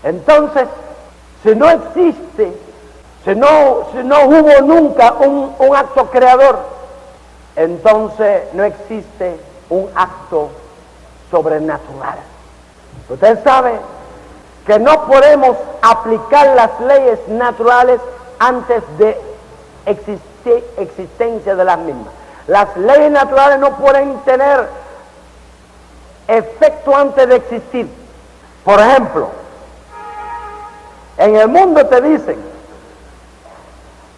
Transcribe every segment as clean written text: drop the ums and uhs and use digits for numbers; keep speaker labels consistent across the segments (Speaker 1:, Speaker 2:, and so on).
Speaker 1: Entonces, si no existe, si no hubo nunca un acto creador, entonces no existe un acto sobrenatural. Usted sabe que no podemos aplicar las leyes naturales antes de existencia de las mismas. Las leyes naturales no pueden tener efecto antes de existir. Por ejemplo, en el mundo te dicen,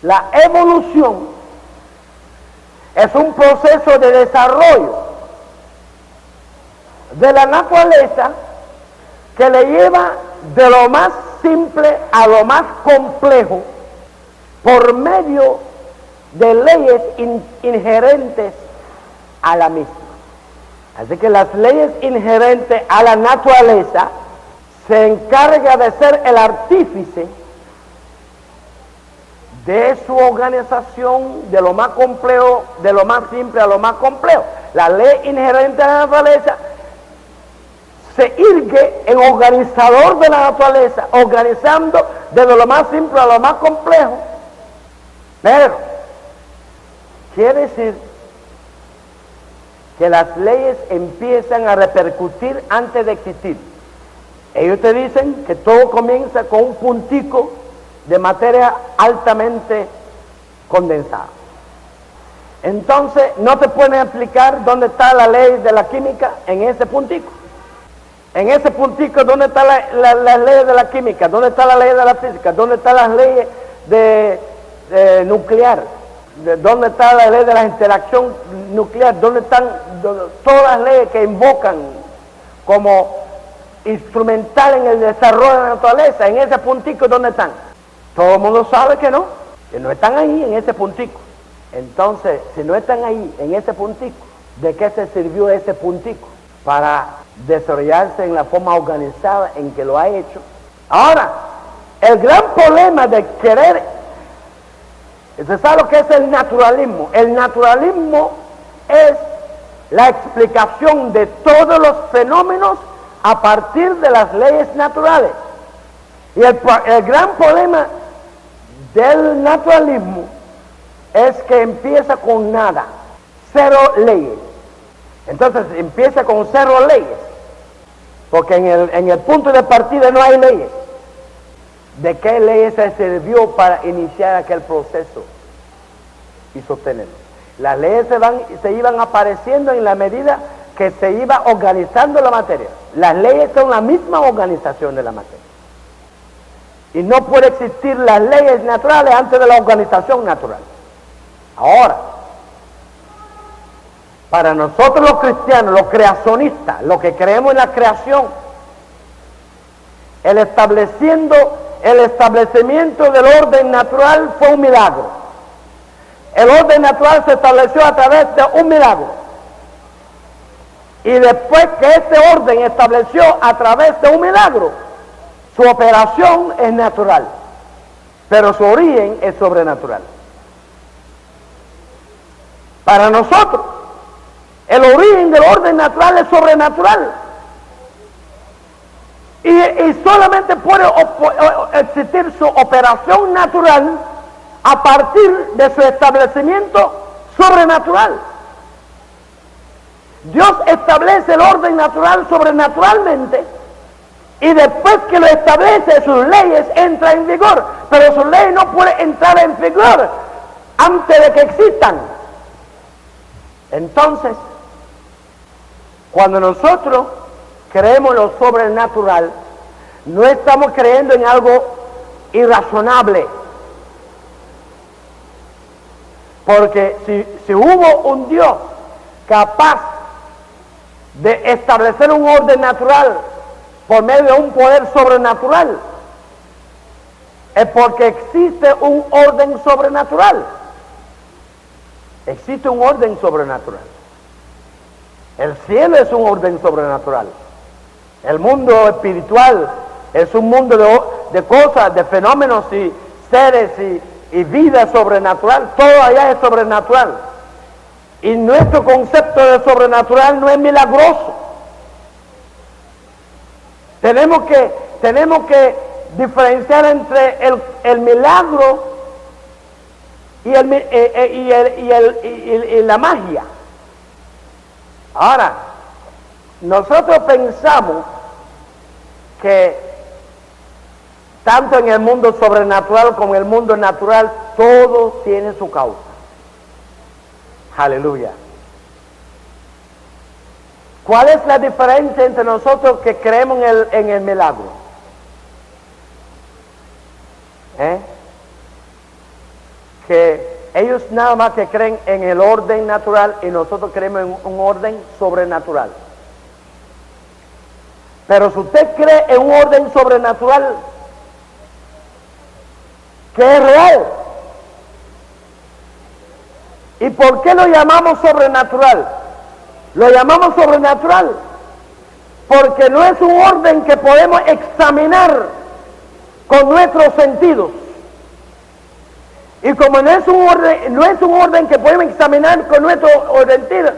Speaker 1: la evolución es un proceso de desarrollo de la naturaleza que le lleva de lo más simple a lo más complejo por medio de leyes inherentes a la misma. Así que las leyes inherentes a la naturaleza se encarga de ser el artífice de su organización, de lo más complejo, de lo más simple a lo más complejo. La ley inherente a la naturaleza se irgue en organizador de la naturaleza, organizando desde lo más simple a lo más complejo. Pero quiere decir que las leyes empiezan a repercutir antes de existir. Ellos te dicen que todo comienza con un puntico de materia altamente condensada. Entonces no te pueden explicar dónde está la ley de la química en ese puntico. En ese puntico, ¿dónde está la ley de la química? ¿Dónde está la ley de la física? ¿Dónde están las leyes de nuclear? ¿Dónde está la ley de la interacción nuclear? ¿Dónde están todas las leyes que invocan como instrumental en el desarrollo de la naturaleza? En ese puntico, ¿dónde están? Todo el mundo sabe que no están ahí en ese puntico. Entonces, si no están ahí en ese puntico, ¿de qué se sirvió ese puntico? Para desarrollarse en la forma organizada en que lo ha hecho. Ahora, el gran problema de querer, ¿usted sabe lo que es el naturalismo? El naturalismo es la explicación de todos los fenómenos a partir de las leyes naturales. Y el gran problema del naturalismo es que empieza con nada, cero leyes. Entonces empieza con cero leyes, porque en el punto de partida no hay leyes. ¿De qué leyes se sirvió para iniciar aquel proceso y sostenerlo? Las leyes se iban apareciendo en la medida que se iba organizando la materia. Las leyes son la misma organización de la materia. Y no puede existir las leyes naturales antes de la organización natural. Ahora, para nosotros los cristianos, los creacionistas, los que creemos en la creación, el establecimiento del orden natural fue un milagro. El orden natural se estableció a través de un milagro. Y después que este orden estableció a través de un milagro, su operación es natural, pero su origen es sobrenatural. Para nosotros, el origen del orden natural es sobrenatural. Y solamente puede existir su operación natural a partir de su establecimiento sobrenatural. Dios establece el orden natural sobrenaturalmente y después que lo establece, sus leyes entran en vigor. Pero sus leyes no pueden entrar en vigor antes de que existan. Entonces, cuando nosotros creemos en lo sobrenatural, no estamos creyendo en algo irrazonable. Porque si hubo un Dios capaz de establecer un orden natural por medio de un poder sobrenatural, es porque existe un orden sobrenatural. Existe un orden sobrenatural. El cielo es un orden sobrenatural. El mundo espiritual es un mundo de cosas, de fenómenos y seres y vida sobrenatural. Todo allá es sobrenatural. Y nuestro concepto de sobrenatural no es milagroso. Tenemos que tenemos que diferenciar entre el milagro y la magia. Ahora, nosotros pensamos que tanto en el mundo sobrenatural como en el mundo natural, todo tiene su causa. Aleluya. ¿Cuál es la diferencia entre nosotros que creemos en el milagro? Que ellos nada más que creen en el orden natural y nosotros creemos en un orden sobrenatural. Pero si usted cree en un orden sobrenatural que es real, ¿y por qué lo llamamos sobrenatural? Lo llamamos sobrenatural porque no es un orden que podemos examinar con nuestros sentidos. Y como no es un orden que podemos examinar con nuestros sentidos,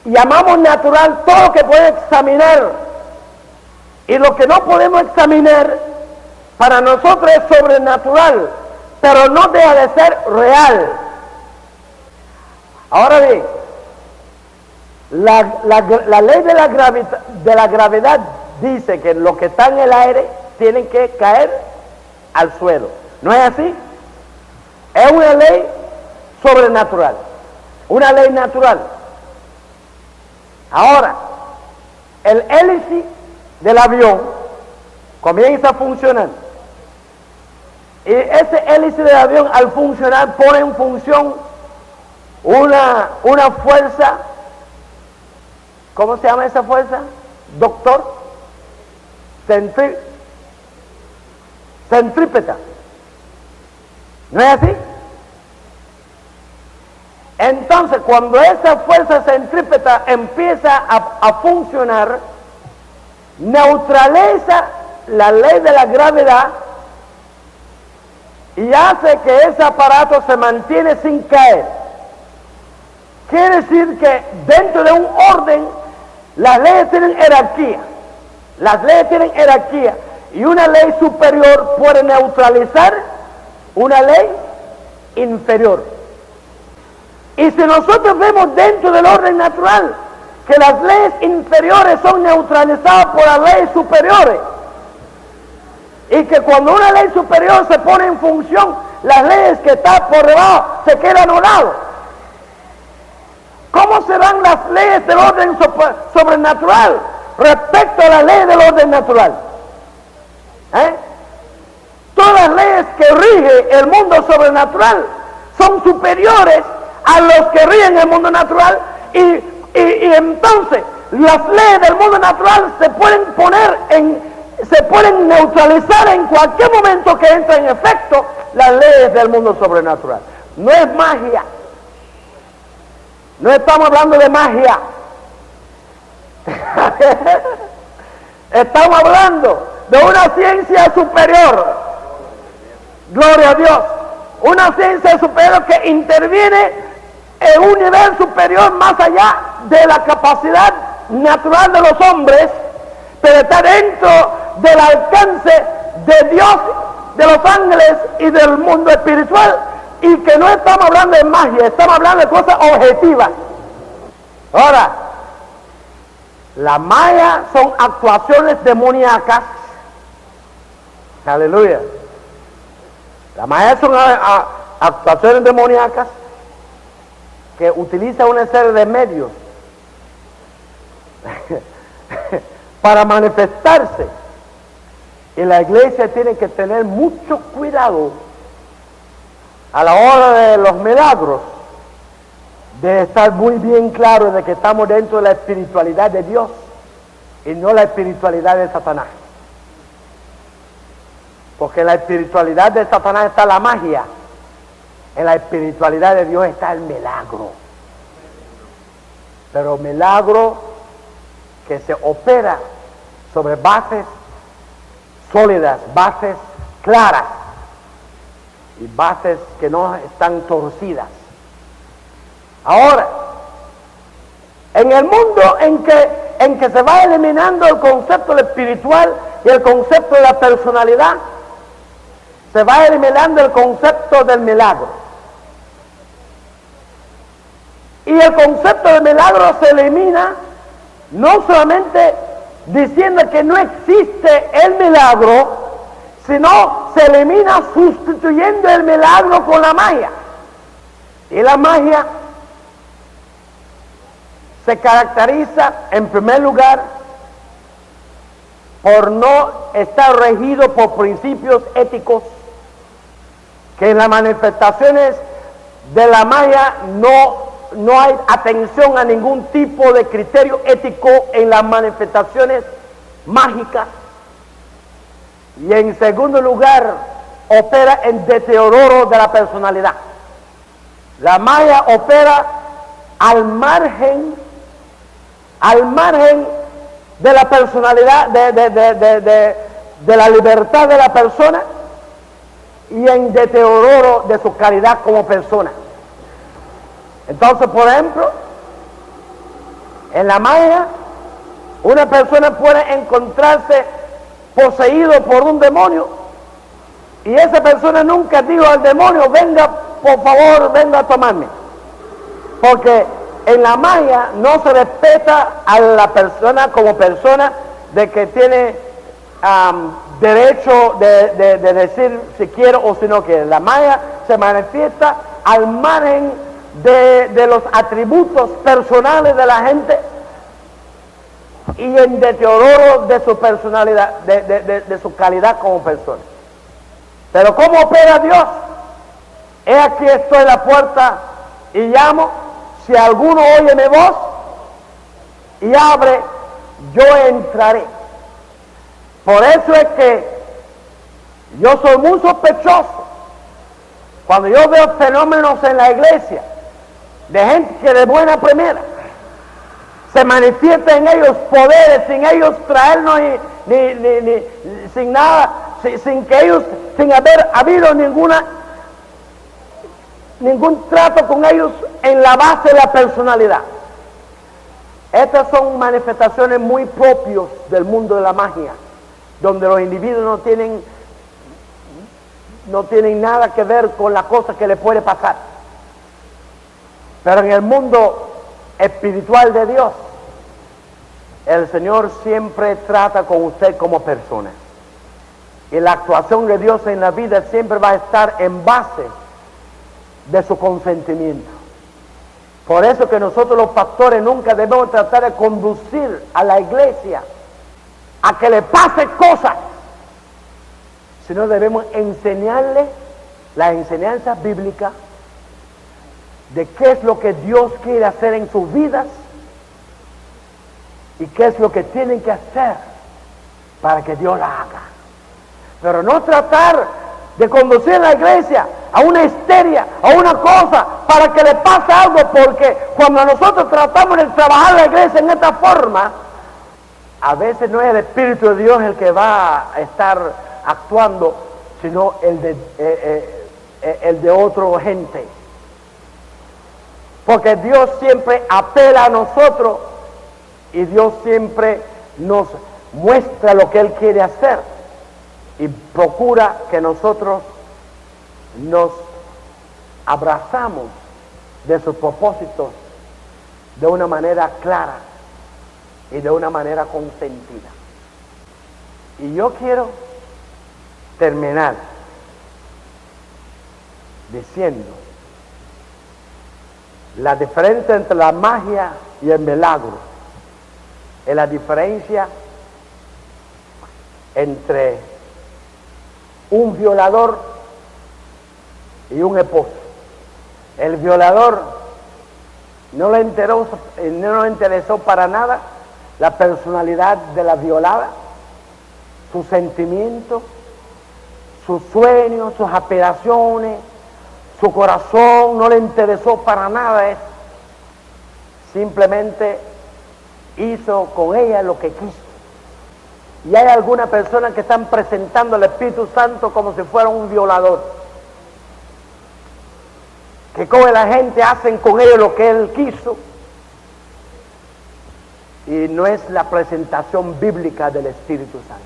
Speaker 1: llamamos natural todo lo que podemos examinar. Y lo que no podemos examinar, para nosotros es sobrenatural, pero no deja de ser real. Ahora bien, la ley de la gravedad dice que lo que está en el aire tiene que caer al suelo. ¿No es así? Es una ley sobrenatural, una ley natural. Ahora, el hélice del avión comienza a funcionar. Y ese hélice del avión, al funcionar, pone en función una fuerza. ¿Cómo se llama esa fuerza, doctor? Centrípeta. ¿No es así? Entonces, cuando esa fuerza centrípeta empieza a funcionar, neutraliza la ley de la gravedad y hace que ese aparato se mantiene sin caer. Quiere decir que dentro de un orden, las leyes tienen jerarquía. Las leyes tienen jerarquía. Y una ley superior puede neutralizar una ley inferior. Y si nosotros vemos dentro del orden natural que las leyes inferiores son neutralizadas por las leyes superiores, y que cuando una ley superior se pone en función, las leyes que están por debajo se quedan a un lado. ¿Cómo serán las leyes del orden sobrenatural respecto a las leyes del orden natural? Todas las leyes que rigen el mundo sobrenatural son superiores a los que rigen el mundo natural, y entonces las leyes del mundo natural se pueden neutralizar en cualquier momento que entre en efecto las leyes del mundo sobrenatural. No es magia. No estamos hablando de magia. Estamos hablando de una ciencia superior. Gloria a Dios. Una ciencia superior que interviene en un nivel superior más allá de la capacidad natural de los hombres, pero está dentro del alcance de Dios, de los ángeles y del mundo espiritual, y que no estamos hablando de magia, estamos hablando de cosas objetivas. Ahora, la magia son actuaciones demoníacas. Aleluya. La magia son actuaciones demoníacas que utilizan una serie de medios para manifestarse. Y la iglesia tiene que tener mucho cuidado a la hora de los milagros, de estar muy bien claro de que estamos dentro de la espiritualidad de Dios y no la espiritualidad de Satanás. Porque en la espiritualidad de Satanás está la magia, en la espiritualidad de Dios está el milagro. Pero milagro que se opera sobre bases sólidas, bases claras y bases que no están torcidas. Ahora, en el mundo en que se va eliminando el concepto de espiritual y el concepto de la personalidad, se va eliminando el concepto del milagro. Y el concepto del milagro se elimina no solamente diciendo que no existe el milagro, sino se elimina sustituyendo el milagro con la magia. Y la magia se caracteriza, en primer lugar, por no estar regido por principios éticos, que en las manifestaciones de la magia no hay atención a ningún tipo de criterio ético en las manifestaciones mágicas. Y en segundo lugar, opera en deterioro de la personalidad. La magia opera al margen de la personalidad, de la libertad de la persona, y en deterioro de su calidad como persona. Entonces, por ejemplo, en la magia, una persona puede encontrarse poseído por un demonio, y esa persona nunca dijo al demonio: venga, por favor, venga a tomarme. Porque en la magia no se respeta a la persona como persona, de que tiene derecho de decir si quiere o si no quiere. La magia se manifiesta al margen de los atributos personales de la gente y en deterioro de su personalidad, de su calidad como persona. Pero ¿cómo opera Dios? He aquí, estoy en la puerta y llamo. Si alguno oye mi voz y abre, yo entraré. Por eso es que yo soy muy sospechoso cuando yo veo fenómenos en la iglesia de gente que de buena primera se manifiesta en ellos poderes sin ellos traernos sin nada, sin haber habido ningún trato con ellos en la base de la personalidad. Estas son manifestaciones muy propias del mundo de la magia, donde los individuos no tienen nada que ver con la cosa que le puede pasar. Pero en el mundo espiritual de Dios, el Señor siempre trata con usted como persona. Y la actuación de Dios en la vida siempre va a estar en base de su consentimiento. Por eso que nosotros los pastores nunca debemos tratar de conducir a la iglesia a que le pase cosas, sino debemos enseñarle la enseñanza bíblica de qué es lo que Dios quiere hacer en sus vidas y qué es lo que tienen que hacer para que Dios la haga. Pero no tratar de conducir a la iglesia a una histeria, a una cosa, para que le pase algo, porque cuando nosotros tratamos de trabajar la iglesia en esta forma, a veces no es el Espíritu de Dios el que va a estar actuando, sino el de otra gente. Porque Dios siempre apela a nosotros y Dios siempre nos muestra lo que Él quiere hacer y procura que nosotros nos abrazamos de sus propósitos de una manera clara y de una manera consentida. Y yo quiero terminar diciendo la diferencia entre la magia y el milagro es la diferencia entre un violador y un esposo. El violador no le interesó para nada la personalidad de la violada, sus sentimientos, sus sueños, sus aspiraciones, su corazón, no le interesó para nada eso. Simplemente hizo con ella lo que quiso. Y hay algunas personas que están presentando al Espíritu Santo como si fuera un violador, que coge la gente, hacen con ellos lo que él quiso, y no es la presentación bíblica del Espíritu Santo.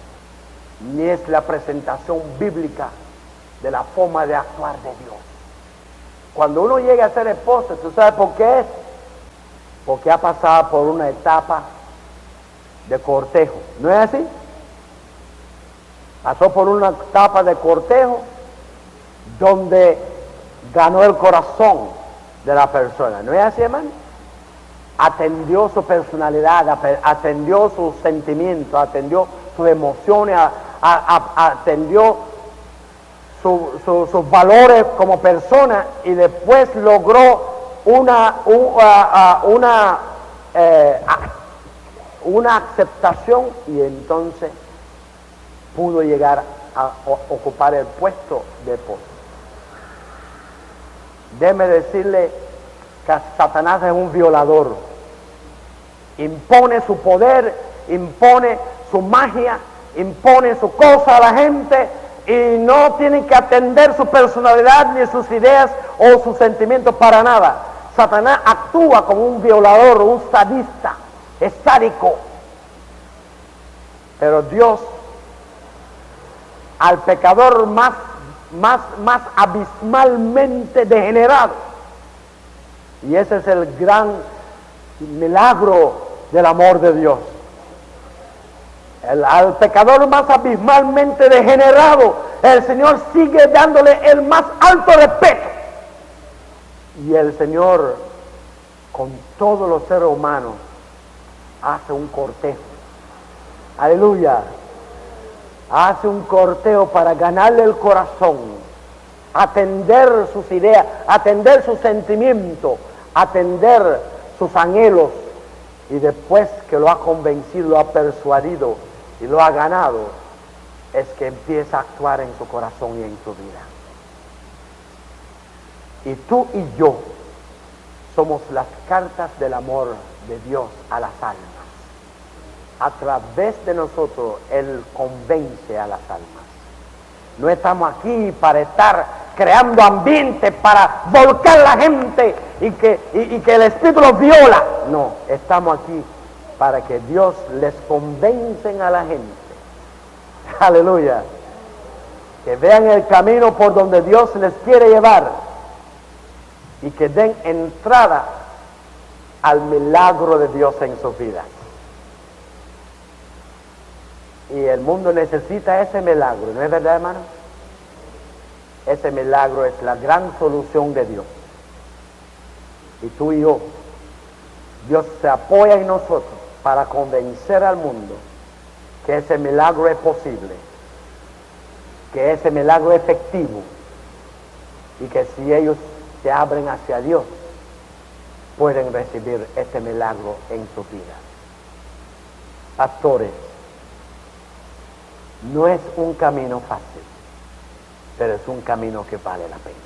Speaker 1: ni es la presentación bíblica de la forma de actuar de Dios. Cuando uno llega a ser esposo, ¿tú sabes por qué es? Porque ha pasado por una etapa de cortejo. ¿No es así? Pasó por una etapa de cortejo donde ganó el corazón de la persona. ¿No es así, hermano? Atendió su personalidad, atendió sus sentimientos, atendió sus emociones, atendió sus valores como persona, y después logró una aceptación, y entonces pudo llegar a ocupar el puesto de esposo. Déjeme decirle que Satanás es un violador. Impone su poder, impone su magia, impone su cosa a la gente, y no tienen que atender su personalidad ni sus ideas o sus sentimientos para nada. Satanás actúa como un violador, un sadista, es sádico. Pero Dios, al pecador más abismalmente degenerado, y ese es el gran milagro del amor de Dios, al pecador más abismalmente degenerado, el Señor sigue dándole el más alto respeto. Y el Señor, con todos los seres humanos, hace un cortejo. Aleluya. Hace un cortejo para ganarle el corazón, atender sus ideas, atender sus sentimientos, atender sus anhelos, y después que lo ha convencido, lo ha persuadido y lo ha ganado, es que empieza a actuar en su corazón y en su vida. Y tú y yo somos las cartas del amor de Dios a las almas. A través de nosotros Él convence a las almas. No estamos aquí para estar creando ambiente para volcar la gente y que el Espíritu los viola. No, estamos aquí para que Dios les convencen a la gente. Aleluya. Que vean el camino por donde Dios les quiere llevar y que den entrada al milagro de Dios en sus vidas. Y el mundo necesita ese milagro, ¿no es verdad, hermano? Ese milagro es la gran solución de Dios. Y tú y yo, Dios se apoya en nosotros para convencer al mundo que ese milagro es posible, que ese milagro es efectivo, y que si ellos se abren hacia Dios, pueden recibir ese milagro en su vida. Pastores, no es un camino fácil, pero es un camino que vale la pena.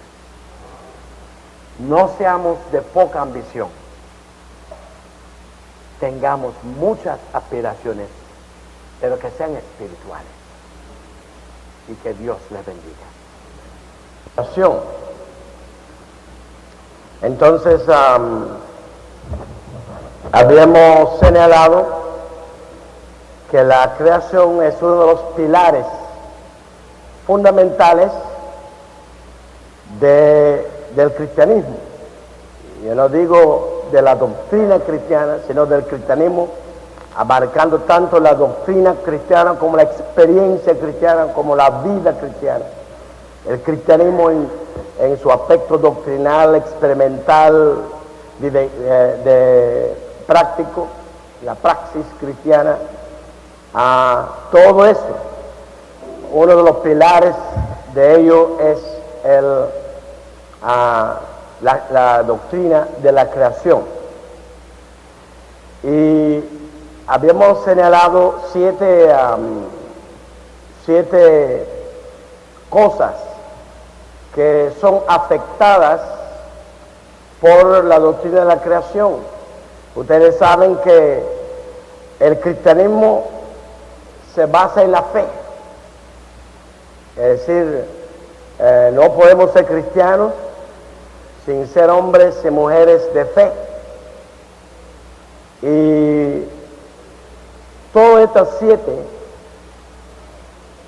Speaker 1: No seamos de poca ambición, tengamos muchas aspiraciones, pero que sean espirituales, y que Dios les bendiga. Entonces, habíamos señalado que la creación es uno de los pilares fundamentales del cristianismo. Yo no digo de la doctrina cristiana, sino del cristianismo, abarcando tanto la doctrina cristiana como la experiencia cristiana, como la vida cristiana. El cristianismo en su aspecto doctrinal, experimental, de práctico, la praxis cristiana, todo eso. Uno de los pilares de ello es la doctrina de la creación. Y habíamos señalado siete cosas que son afectadas por la doctrina de la creación. Ustedes saben que el cristianismo se basa en la fe. Es decir, no podemos ser cristianos sin ser hombres y mujeres de fe. Y todas estas 7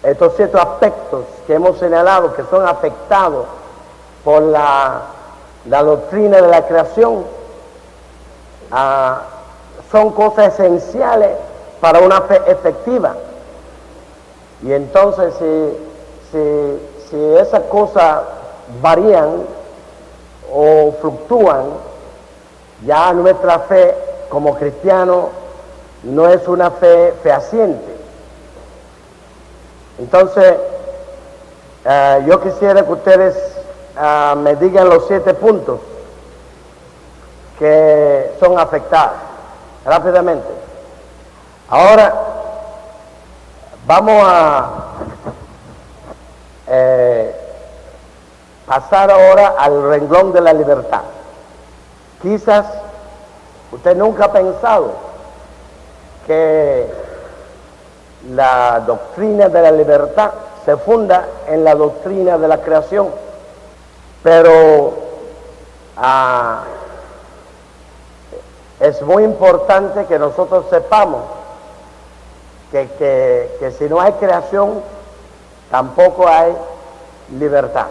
Speaker 1: estos ciertos aspectos que hemos señalado que son afectados por la doctrina de la creación, son cosas esenciales para una fe efectiva. Y entonces si esas cosas varían o fluctúan, ya nuestra fe como cristiano no es una fe fehaciente. Entonces, yo quisiera que ustedes me digan los 7 puntos que son afectados rápidamente. Ahora vamos a pasar ahora al renglón de la libertad. Quizás usted nunca ha pensado que la doctrina de la libertad se funda en la doctrina de la creación, pero es muy importante que nosotros sepamos que si no hay creación, tampoco hay libertad.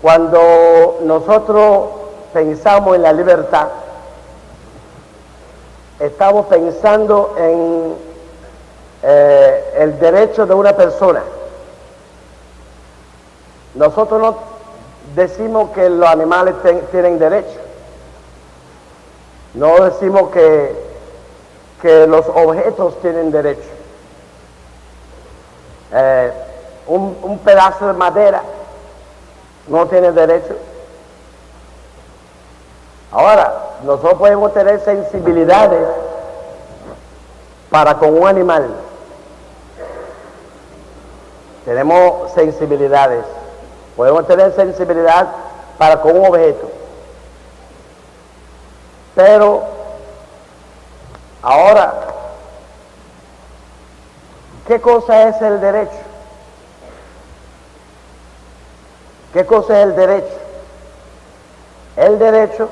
Speaker 1: Cuando nosotros pensamos en la libertad, estamos pensando en el derecho de una persona. Nosotros no decimos que los animales tienen derecho. No decimos que los objetos tienen derecho. Un pedazo de madera no tiene derecho. Ahora, nosotros podemos tener sensibilidades para con un animal. Tenemos sensibilidades. Podemos tener sensibilidad para con un objeto. Pero ahora, ¿qué cosa es el derecho? ¿Qué cosa es el derecho? El derecho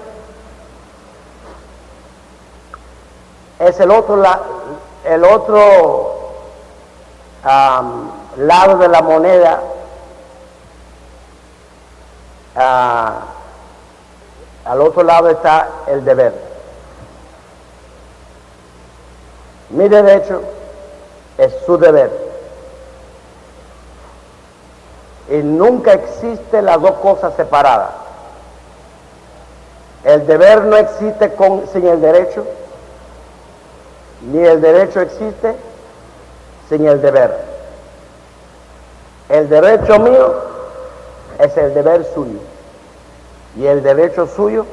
Speaker 1: es el otro lado de la moneda, al otro lado está el deber. Mi derecho es su deber. Y nunca existen las dos cosas separadas. El deber no existe sin el derecho, ni el derecho existe sin el deber. El derecho mío es el deber suyo, y el derecho suyo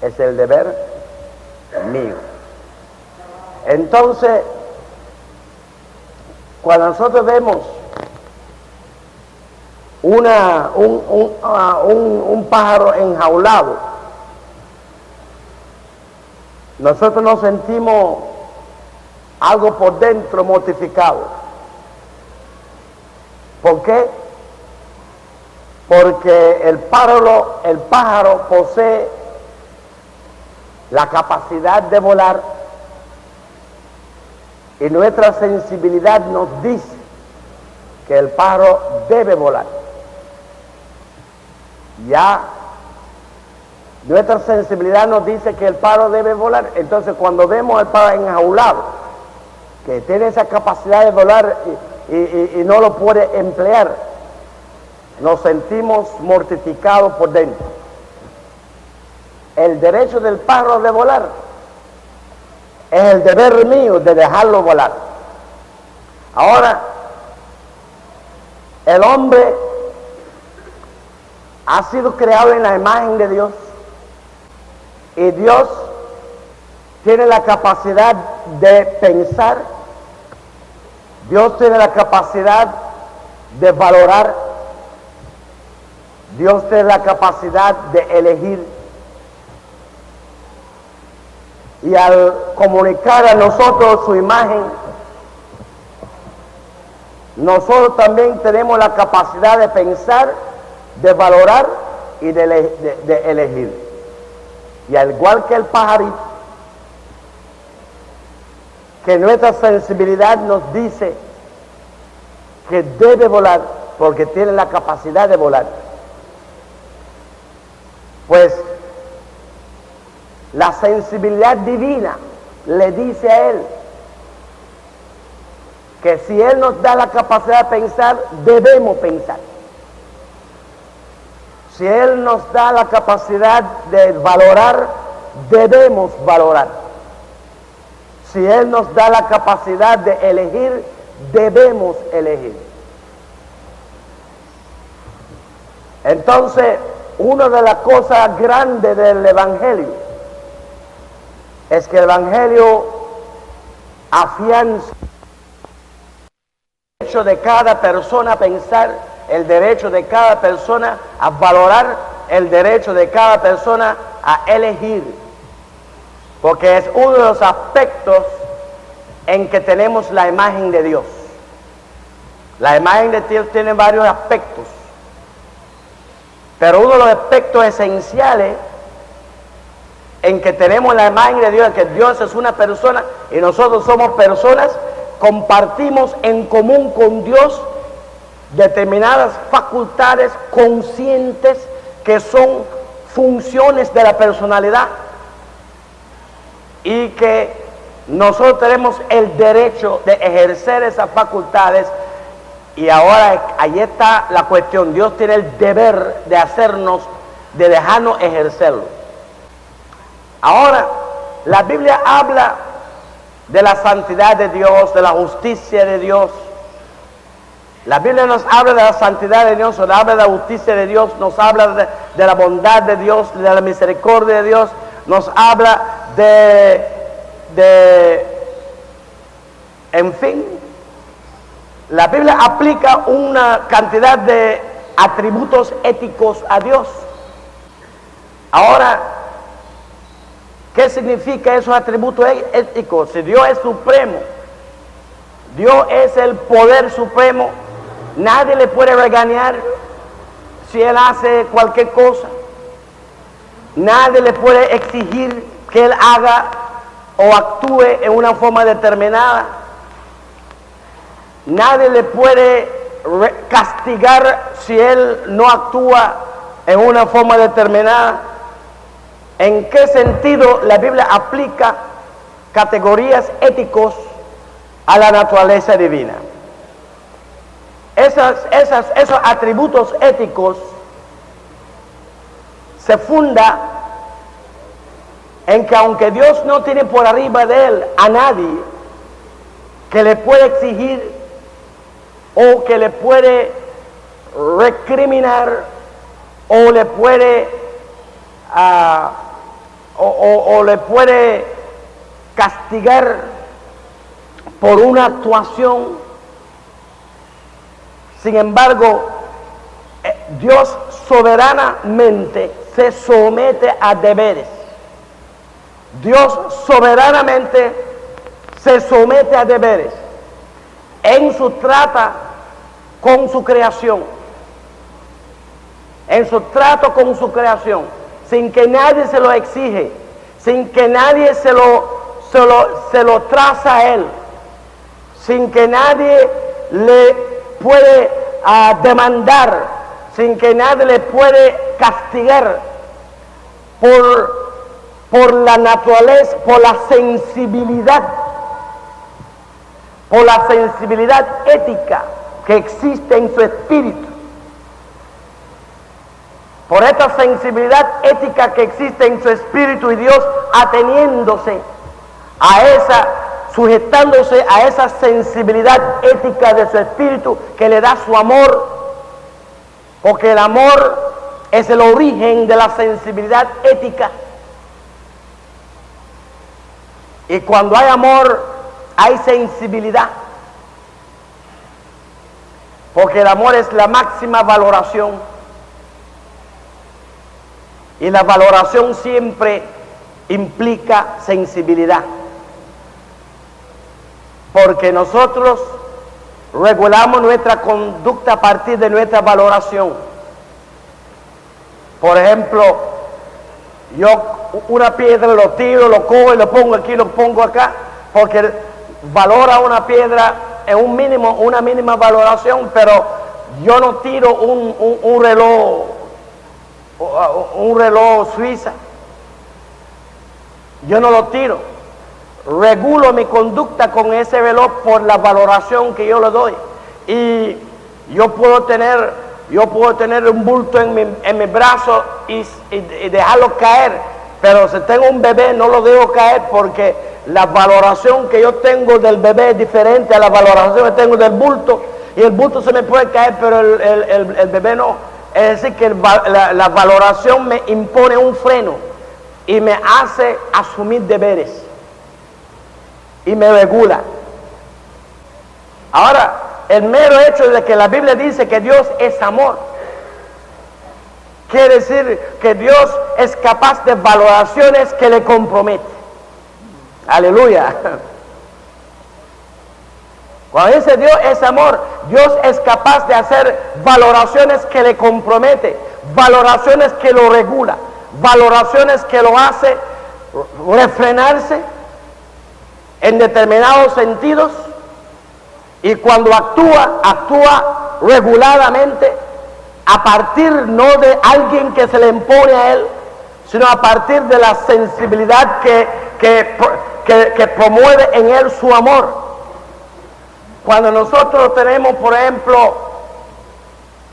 Speaker 1: es el deber mío. Entonces, cuando nosotros vemos un pájaro enjaulado, nosotros nos sentimos algo por dentro mortificado. ¿Por qué? Porque el pájaro posee la capacidad de volar, y nuestra sensibilidad nos dice que el pájaro debe volar. Ya nuestra sensibilidad nos dice que el pájaro debe volar. Entonces, cuando vemos al pájaro enjaulado, que tiene esa capacidad de volar y no lo puede emplear, nos sentimos mortificados por dentro. El derecho del pájaro de volar es el deber mío de dejarlo volar. Ahora, el hombre ha sido creado en la imagen de Dios, y Dios tiene la capacidad de pensar, Dios tiene la capacidad de valorar, Dios tiene la capacidad de elegir. Y al comunicar a nosotros su imagen, nosotros también tenemos la capacidad de pensar, de valorar y de elegir. Y al igual que el pajarito, que nuestra sensibilidad nos dice que debe volar porque tiene la capacidad de volar, pues la sensibilidad divina le dice a él que si él nos da la capacidad de pensar, debemos pensar. Si él nos da la capacidad de valorar, debemos valorar. Si él nos da la capacidad de elegir, debemos elegir. Entonces, una de las cosas grandes del Evangelio es que el Evangelio afianza el derecho de cada persona a pensar, el derecho de cada persona a valorar, el derecho de cada persona a elegir, porque es uno de los aspectos en que tenemos la imagen de Dios. La imagen de Dios tiene varios aspectos, pero uno de los aspectos esenciales en que tenemos la imagen de Dios es que Dios es una persona y nosotros somos personas, compartimos en común con Dios determinadas facultades conscientes que son funciones de la personalidad y que nosotros tenemos el derecho de ejercer esas facultades. Y ahora ahí está la cuestión. Dios tiene el deber de hacernos, de dejarnos ejercerlo. Ahora, la Biblia habla de la santidad de Dios, de la justicia de Dios. La Biblia nos habla de la santidad de Dios, nos habla de la justicia de Dios, nos habla de la bondad de Dios, de la misericordia de Dios, nos habla en fin, la Biblia aplica una cantidad de atributos éticos a Dios. Ahora, ¿qué significa esos atributos éticos? Si Dios es supremo, Dios es el poder supremo, nadie le puede regañar si Él hace cualquier cosa. Nadie le puede exigir que Él haga o actúe en una forma determinada. Nadie le puede castigar si Él no actúa en una forma determinada. ¿En qué sentido la Biblia aplica categorías éticos a la naturaleza divina? Esos atributos éticos se funda en que aunque Dios no tiene por arriba de Él a nadie que le puede exigir o que le puede recriminar o le puede le puede castigar por una actuación. Sin embargo, Dios soberanamente se somete a deberes. Dios soberanamente se somete a deberes en su trata con su creación, en su trato con su creación, sin que nadie se lo exige, sin que nadie se lo traza a Él, sin que nadie le puede demandar, sin que nadie le puede castigar por la naturaleza, por la sensibilidad ética que existe en su espíritu. Por esta sensibilidad ética que existe en su espíritu y Dios ateniéndose sujetándose a esa sensibilidad ética de su espíritu que le da su amor, porque el amor es el origen de la sensibilidad ética. Y cuando hay amor, hay sensibilidad, porque el amor es la máxima valoración, y la valoración siempre implica sensibilidad, porque nosotros regulamos nuestra conducta a partir de nuestra valoración. Por ejemplo, yo una piedra lo tiro, lo cojo y lo pongo aquí, lo pongo acá, porque valora una piedra en una mínima valoración, pero yo no tiro un reloj suiza. Yo no lo tiro. Regulo mi conducta con ese reloj por la valoración que yo le doy. Y yo puedo tener un bulto en mi brazo y dejarlo caer, pero si tengo un bebé no lo dejo caer, porque la valoración que yo tengo del bebé es diferente a la valoración que tengo del bulto, y el bulto se me puede caer, pero el bebé no. Es decir, que la valoración me impone un freno y me hace asumir deberes y me regula. Ahora, el mero hecho de que la Biblia dice que Dios es amor, quiere decir que Dios es capaz de valoraciones que le comprometen. Aleluya. Cuando dice Dios es amor, Dios es capaz de hacer valoraciones que le compromete, valoraciones que lo regula, valoraciones que lo hace refrenarse en determinados sentidos, y cuando actúa reguladamente a partir no de alguien que se le impone a él, sino a partir de la sensibilidad que promueve en él su amor. Cuando nosotros tenemos, por ejemplo,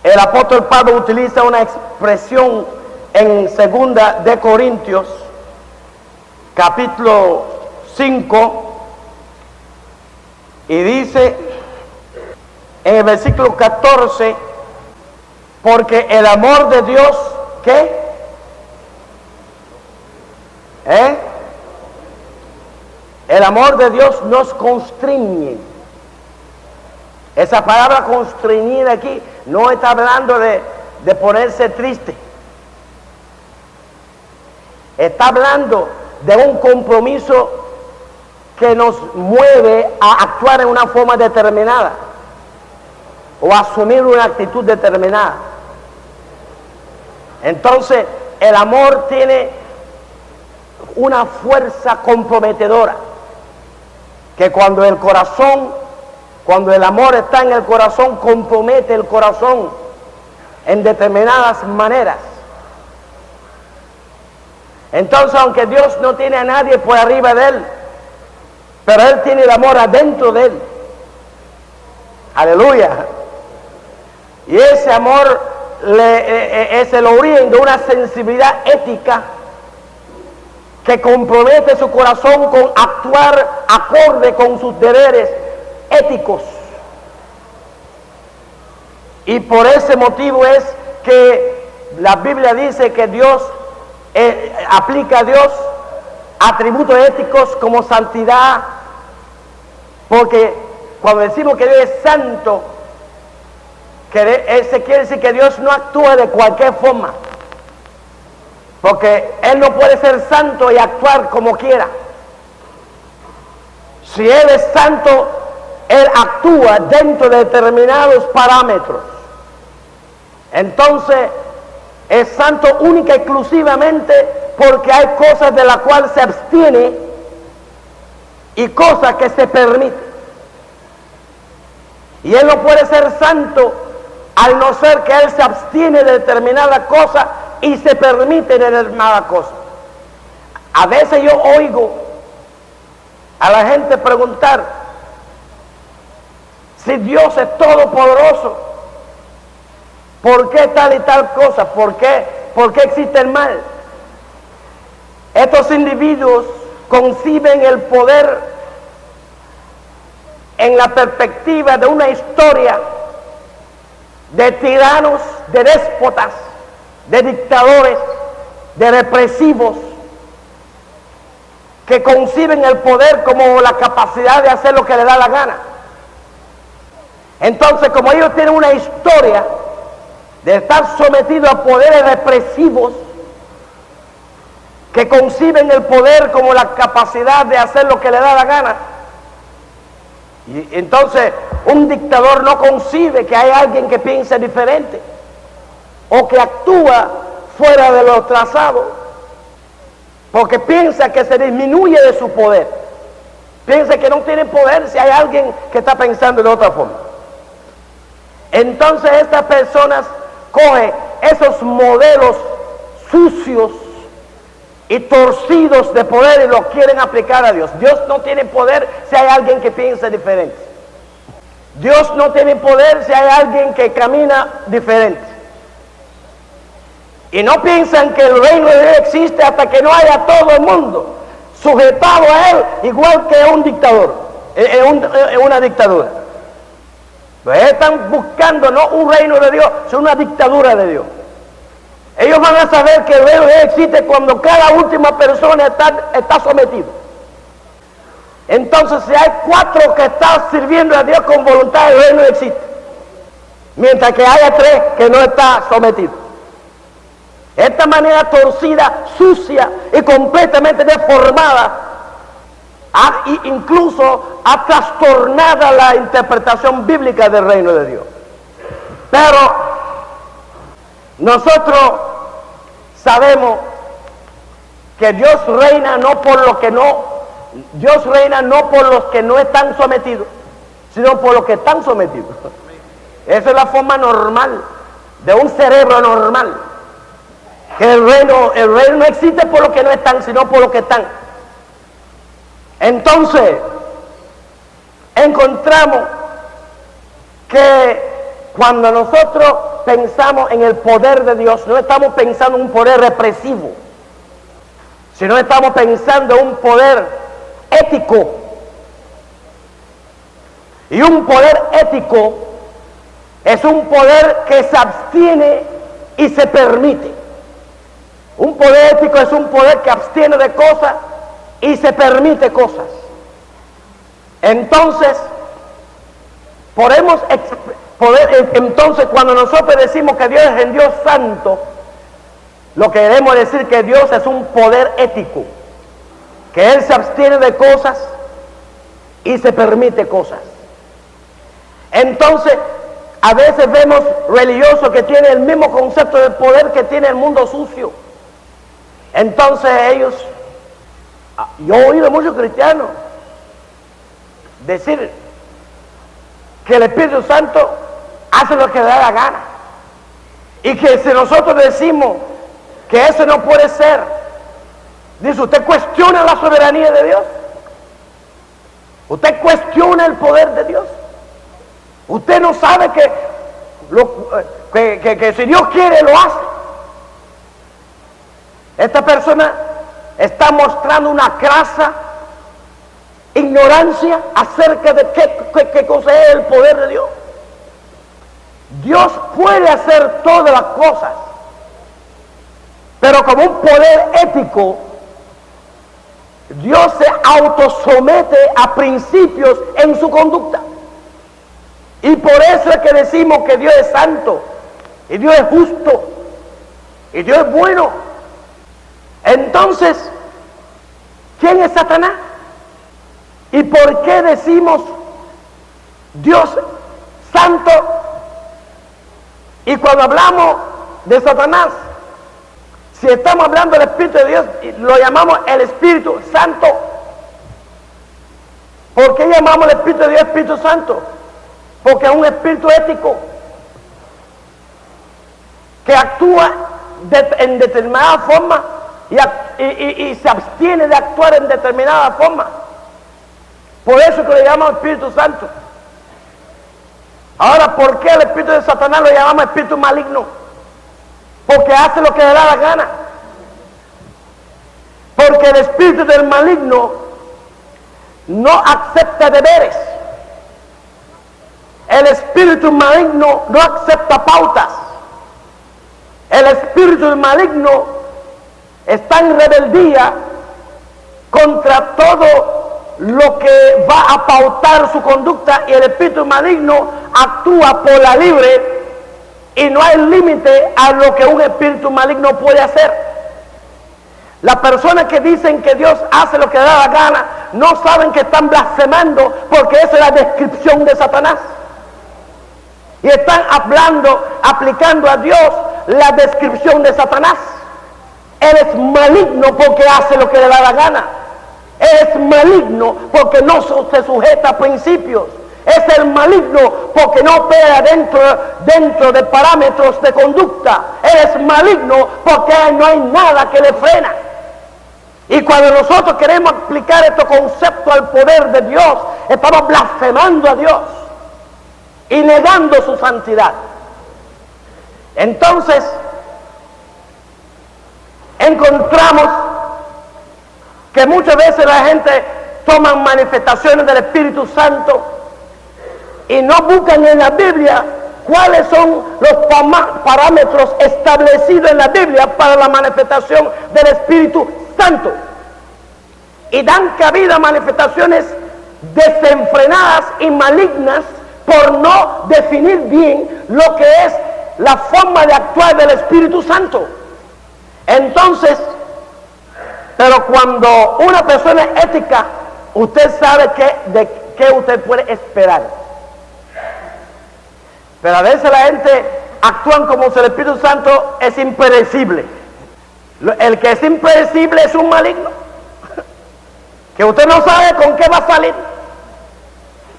Speaker 1: el apóstol Pablo utiliza una expresión en 2 de Corintios, capítulo 5, y dice en el versículo 14, porque el amor de Dios, ¿qué? El amor de Dios nos constriñe. Esa palabra constreñir aquí no está hablando de ponerse triste. Está hablando de un compromiso que nos mueve a actuar en una forma determinada o asumir una actitud determinada. Entonces, el amor tiene una fuerza comprometedora, que cuando el amor está en el corazón, compromete el corazón en determinadas maneras. Entonces, aunque Dios no tiene a nadie por arriba de él, pero él tiene el amor adentro de él. Aleluya. Y ese amor es el origen de una sensibilidad ética que compromete su corazón con actuar acorde con sus deberes éticos. Y por ese motivo es que la Biblia dice que Dios aplica a Dios atributos éticos como santidad, porque cuando decimos que Dios es santo, se quiere decir que Dios no actúa de cualquier forma, porque Él no puede ser santo y actuar como quiera. Si Él es santo, Él actúa dentro de determinados parámetros. Entonces, es santo única y exclusivamente porque hay cosas de las cuales se abstiene y cosas que se permiten. Y Él no puede ser santo al no ser que Él se abstiene de determinada cosa y se permite de determinada cosa. A veces yo oigo a la gente preguntar: si Dios es todopoderoso, ¿por qué tal y tal cosa? ¿Por qué existe el mal? Estos individuos conciben el poder en la perspectiva de una historia de tiranos, de déspotas, de dictadores, de represivos, que conciben el poder como la capacidad de hacer lo que le da la gana. Entonces, como ellos tienen una historia de estar sometidos a poderes represivos que conciben el poder como la capacidad de hacer lo que le da la gana, y entonces un dictador no concibe que hay alguien que piense diferente o que actúa fuera de lo trazado, porque piensa que se disminuye de su poder. Piensa que no tiene poder si hay alguien que está pensando de otra forma. Entonces estas personas cogen esos modelos sucios y torcidos de poder y lo quieren aplicar a Dios. Dios no tiene poder si hay alguien que piensa diferente. Dios no tiene poder si hay alguien que camina diferente. Y no piensan que el reino de Dios existe hasta que no haya todo el mundo sujetado a él, igual que un dictador, en una dictadura. Pues están buscando no un reino de Dios, sino una dictadura de Dios. Ellos van a saber que el reino de Dios existe cuando cada última persona está sometido. Entonces, si hay 4 que están sirviendo a Dios con voluntad, el reino existe. Mientras que haya 3 que no están sometidos. Esta manera torcida, sucia y completamente deformada, incluso ha trastornado la interpretación bíblica del reino de Dios. Pero nosotros sabemos que Dios reina no por los que Dios reina no por los que no están sometidos, sino por los que están sometidos. Esa es la forma normal de un cerebro normal. Que el reino no existe por los que no están, sino por los que están. Entonces, encontramos que cuando nosotros pensamos en el poder de Dios, no estamos pensando en un poder represivo, sino estamos pensando en un poder ético. Y un poder ético es un poder que se abstiene y se permite. Un poder ético es un poder que abstiene de cosas y se permite cosas. Entonces, entonces cuando nosotros decimos que Dios es el Dios santo, lo que queremos decir que Dios es un poder ético, que Él se abstiene de cosas y se permite cosas. Entonces, a veces vemos religiosos que tienen el mismo concepto de poder que tiene el mundo sucio. Entonces ellos, yo he oído a muchos cristianos decir que el Espíritu Santo hace lo que le da la gana, y que si nosotros decimos que eso no puede ser, dice, usted cuestiona la soberanía de Dios, usted cuestiona el poder de Dios, usted no sabe que si Dios quiere lo hace. Esta persona está mostrando una crasa ignorancia acerca de qué cosa es el poder de Dios. Dios puede hacer todas las cosas, pero como un poder ético, Dios se autosomete a principios en su conducta. Y por eso es que decimos que Dios es santo, y Dios es justo, y Dios es bueno. Entonces, ¿quién es Satanás? ¿Y por qué decimos Dios santo? Y cuando hablamos de Satanás, si estamos hablando del Espíritu de Dios, lo llamamos el Espíritu Santo. ¿Por qué llamamos el Espíritu de Dios Espíritu Santo? Porque es un espíritu ético que actúa en determinada forma y se abstiene de actuar en determinada forma. Por eso que lo llamamos Espíritu Santo. Ahora, ¿por qué el espíritu de Satanás lo llamamos espíritu maligno? Porque hace lo que le da la gana. Porque el espíritu del maligno no acepta deberes. El espíritu maligno no acepta pautas. El espíritu del maligno está en rebeldía contra todo lo que va a pautar su conducta, y el espíritu maligno actúa por la libre, y no hay límite a lo que un espíritu maligno puede hacer. Las personas que dicen que Dios hace lo que le da la gana no saben que están blasfemando, porque esa es la descripción de Satanás, y están aplicando a Dios la descripción de Satanás. Él es maligno porque hace lo que le da la gana. Es maligno porque no se sujeta a principios. Es el maligno porque no opera dentro de parámetros de conducta. Es maligno porque no hay nada que le frena. Y cuando nosotros queremos aplicar este concepto al poder de Dios, estamos blasfemando a Dios y negando su santidad. Entonces, encontramos que muchas veces la gente toma manifestaciones del Espíritu Santo y no buscan en la Biblia cuáles son los parámetros establecidos en la Biblia para la manifestación del Espíritu Santo. Y dan cabida a manifestaciones desenfrenadas y malignas por no definir bien lo que es la forma de actuar del Espíritu Santo. Entonces, pero cuando una persona es ética, usted sabe de qué usted puede esperar. Pero a veces la gente actúa como si el Espíritu Santo es impredecible. El que es impredecible es un maligno, que usted no sabe con qué va a salir.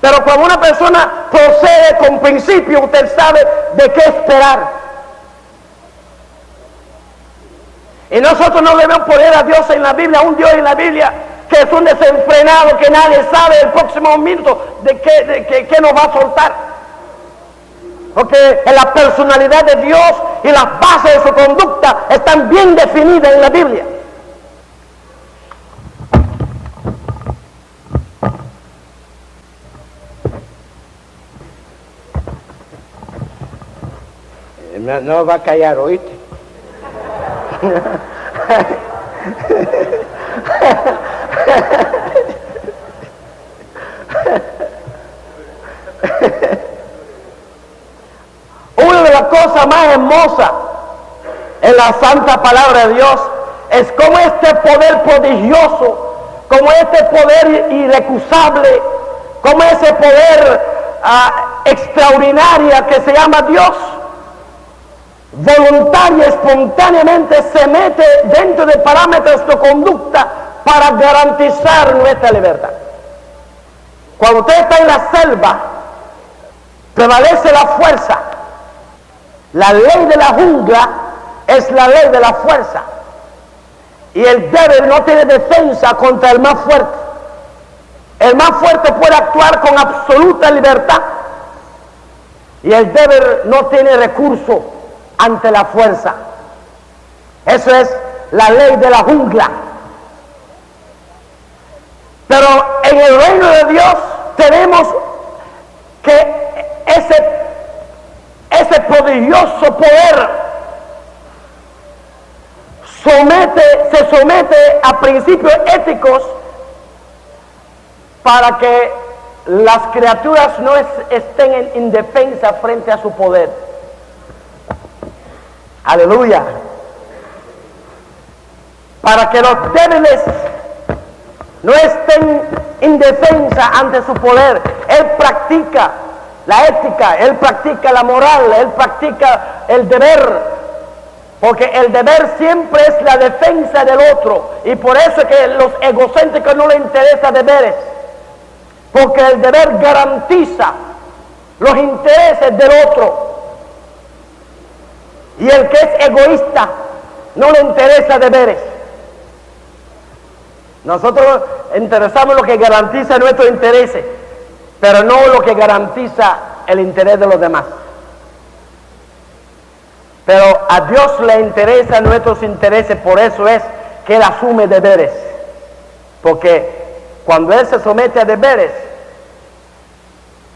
Speaker 1: Pero cuando una persona procede con principio, usted sabe de qué esperar. Y nosotros no debemos poner a Dios en la Biblia, un Dios en la Biblia que es un desenfrenado, que nadie sabe el próximo minuto de qué nos va a soltar. Porque en la personalidad de Dios y las bases de su conducta están bien definidas en la Biblia. No va a callar, ¿oíste? Una de las cosas más hermosas en la santa palabra de Dios es como este poder prodigioso, como este poder irrecusable, como ese poder extraordinario que se llama Dios, voluntaria, espontáneamente se mete dentro de parámetros de conducta para garantizar nuestra libertad. Cuando usted está en la selva, prevalece la fuerza. La ley de la jungla es la ley de la fuerza. Y el débil no tiene defensa contra el más fuerte. El más fuerte puede actuar con absoluta libertad. Y el débil no tiene recurso ante la fuerza. Eso es la ley de la jungla. Pero en el reino de Dios tenemos que ese prodigioso poder se somete a principios éticos para que las criaturas no estén en indefensa frente a su poder. Aleluya. Para que los débiles no estén indefensa ante su poder. Él practica la ética, él practica la moral, él practica el deber. Porque el deber siempre es la defensa del otro. Y por eso es que a los egocéntricos no les interesa deberes. Porque el deber garantiza los intereses del otro. Y el que es egoísta no le interesa deberes. Nosotros interesamos lo que garantiza nuestros intereses, pero no lo que garantiza el interés de los demás. Pero a Dios le interesan nuestros intereses, por eso es que Él asume deberes. Porque cuando Él se somete a deberes,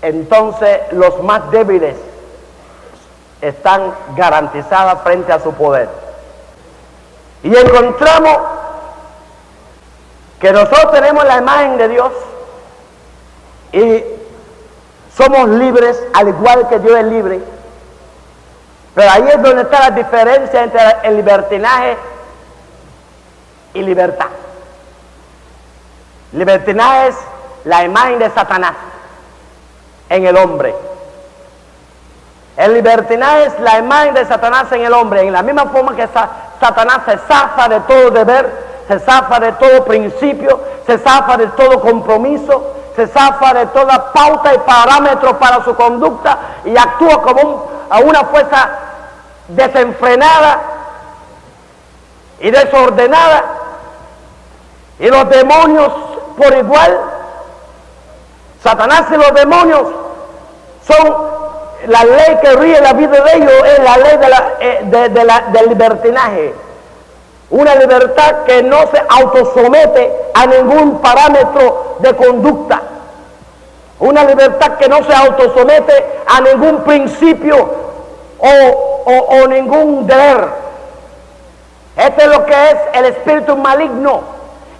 Speaker 1: entonces los más débiles están garantizadas frente a su poder. Y encontramos que nosotros tenemos la imagen de Dios y somos libres al igual que Dios es libre. Pero ahí es donde está la diferencia entre el libertinaje y libertad. Libertinaje es la imagen de Satanás en el hombre. El libertinaje es la imagen de Satanás en el hombre. En la misma forma que Satanás se zafa de todo deber, se zafa de todo principio, se zafa de todo compromiso, se zafa de toda pauta y parámetro para su conducta y actúa como una fuerza desenfrenada y desordenada. Y los demonios por igual, Satanás y los demonios son la ley que rige la vida de ellos, es la ley del libertinaje. Una libertad que no se autosomete a ningún parámetro de conducta. Una libertad que no se autosomete a ningún principio o ningún deber. Este es lo que es el espíritu maligno.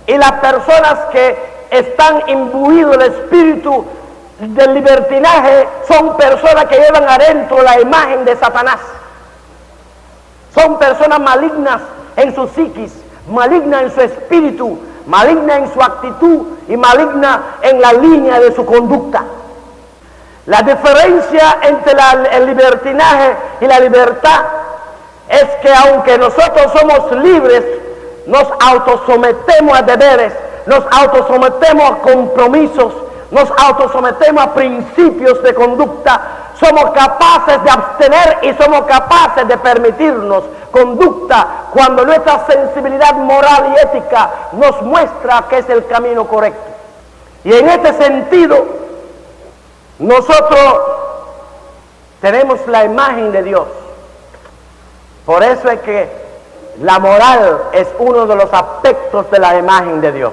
Speaker 1: Y las personas que están imbuidos del espíritu del libertinaje son personas que llevan adentro la imagen de Satanás. Son personas malignas en su psiquis, maligna en su espíritu, maligna en su actitud y maligna en la línea de su conducta. La diferencia entre el libertinaje y la libertad es que aunque nosotros somos libres, nos autosometemos a deberes, nos autosometemos a compromisos, nos autosometemos a principios de conducta, somos capaces de abstener y somos capaces de permitirnos conducta cuando nuestra sensibilidad moral y ética nos muestra que es el camino correcto. Y en este sentido, nosotros tenemos la imagen de Dios. Por eso es que la moral es uno de los aspectos de la imagen de Dios.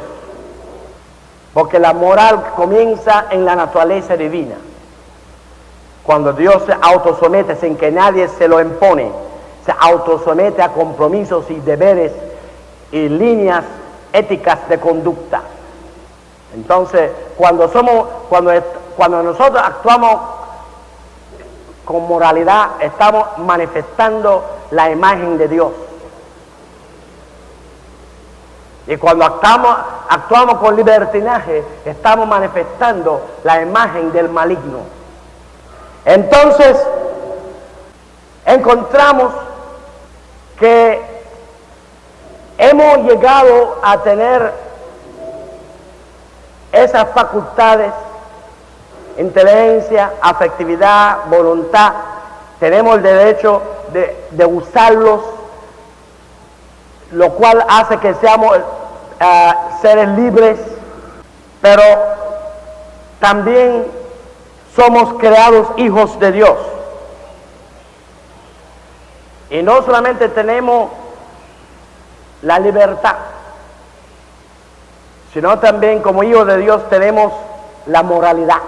Speaker 1: Porque la moral comienza en la naturaleza divina. Cuando Dios se autosomete sin que nadie se lo impone, se autosomete a compromisos y deberes y líneas éticas de conducta. Entonces, cuando nosotros actuamos con moralidad, estamos manifestando la imagen de Dios. Y cuando actuamos con libertinaje, estamos manifestando la imagen del maligno. Entonces, encontramos que hemos llegado a tener esas facultades, inteligencia, afectividad, voluntad. Tenemos el derecho de usarlos, lo cual hace que seamos seres libres, pero también somos creados hijos de Dios. Y no solamente tenemos la libertad, sino también como hijos de Dios tenemos la moralidad.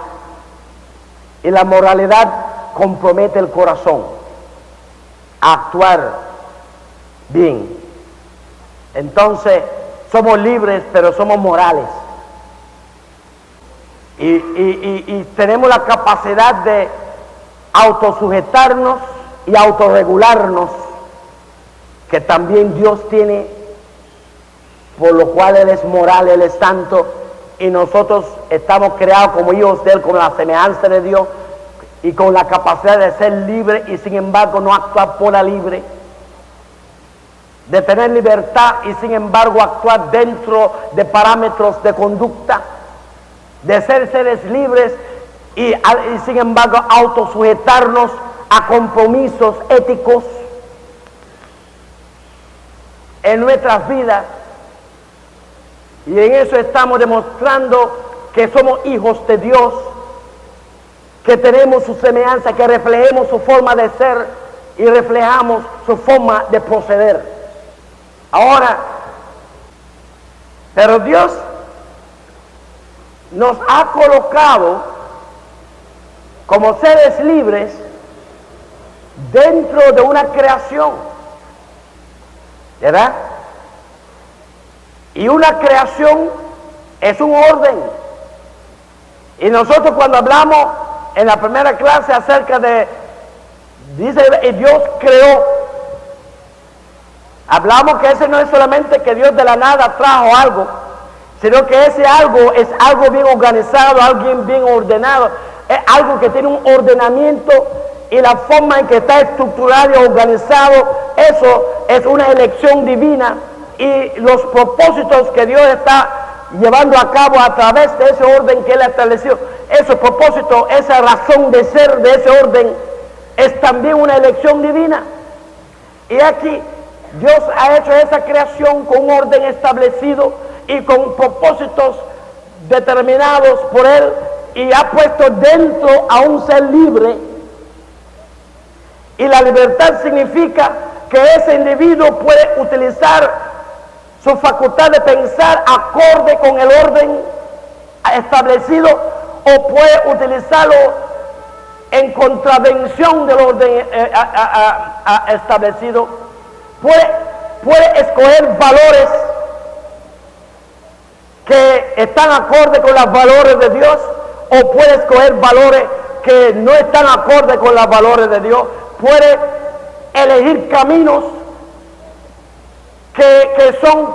Speaker 1: Y la moralidad compromete el corazón a actuar bien. Entonces, somos libres, pero somos morales. Y tenemos la capacidad de autosujetarnos y autorregularnos, que también Dios tiene, por lo cual Él es moral, Él es santo, y nosotros estamos creados como hijos de Él, con la semejanza de Dios, y con la capacidad de ser libre y sin embargo no actuar por la libre, de tener libertad y sin embargo actuar dentro de parámetros de conducta, de ser seres libres y sin embargo autosujetarnos a compromisos éticos en nuestras vidas. Y en eso estamos demostrando que somos hijos de Dios, que tenemos su semejanza, que reflejemos su forma de ser y reflejamos su forma de proceder. Ahora, pero Dios nos ha colocado como seres libres dentro de una creación, ¿verdad? Y una creación es un orden. Y nosotros cuando hablamos en la primera clase acerca de, dice, Dios creó, hablamos que ese no es solamente que Dios de la nada trajo algo, sino que ese algo es algo bien organizado, algo bien ordenado, es algo que tiene un ordenamiento, y la forma en que está estructurado y organizado, eso es una elección divina, y los propósitos que Dios está llevando a cabo a través de ese orden que Él ha establecido. Ese propósito, esa razón de ser de ese orden es también una elección divina. Y aquí Dios ha hecho esa creación con un orden establecido y con propósitos determinados por Él, y ha puesto dentro a un ser libre. Y la libertad significa que ese individuo puede utilizar su facultad de pensar acorde con el orden establecido, o puede utilizarlo en contravención del orden establecido. Puede escoger valores que están acorde con los valores de Dios, o puede escoger valores que no están acorde con los valores de Dios. Puede elegir caminos que son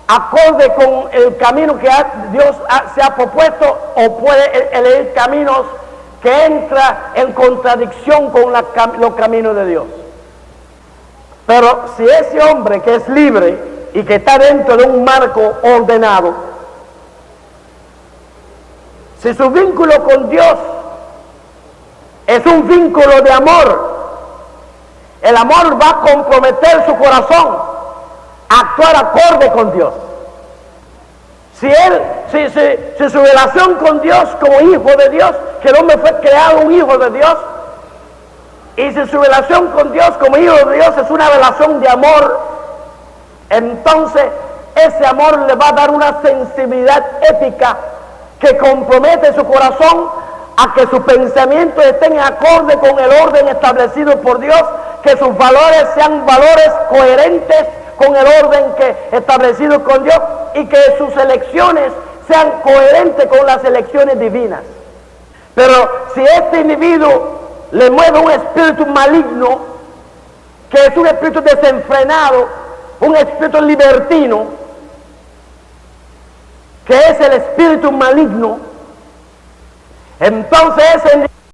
Speaker 1: acorde con el camino que Dios se ha propuesto, o puede elegir caminos que entran en contradicción con los caminos de Dios. Pero si ese hombre que es libre y que está dentro de un marco ordenado, si su vínculo con Dios es un vínculo de amor, el amor va a comprometer su corazón a actuar acorde con Dios. Si su relación con Dios como hijo de Dios, que el hombre fue creado un hijo de Dios, y si su relación con Dios como hijo de Dios es una relación de amor, entonces ese amor le va a dar una sensibilidad ética que compromete su corazón a que sus pensamientos estén en acorde con el orden establecido por Dios, que sus valores sean valores coherentes con el orden establecido con Dios, y que sus elecciones sean coherentes con las elecciones divinas. Pero si este individuo le mueve un espíritu maligno, que es un espíritu desenfrenado, un espíritu libertino, que es el espíritu maligno, entonces ese individuo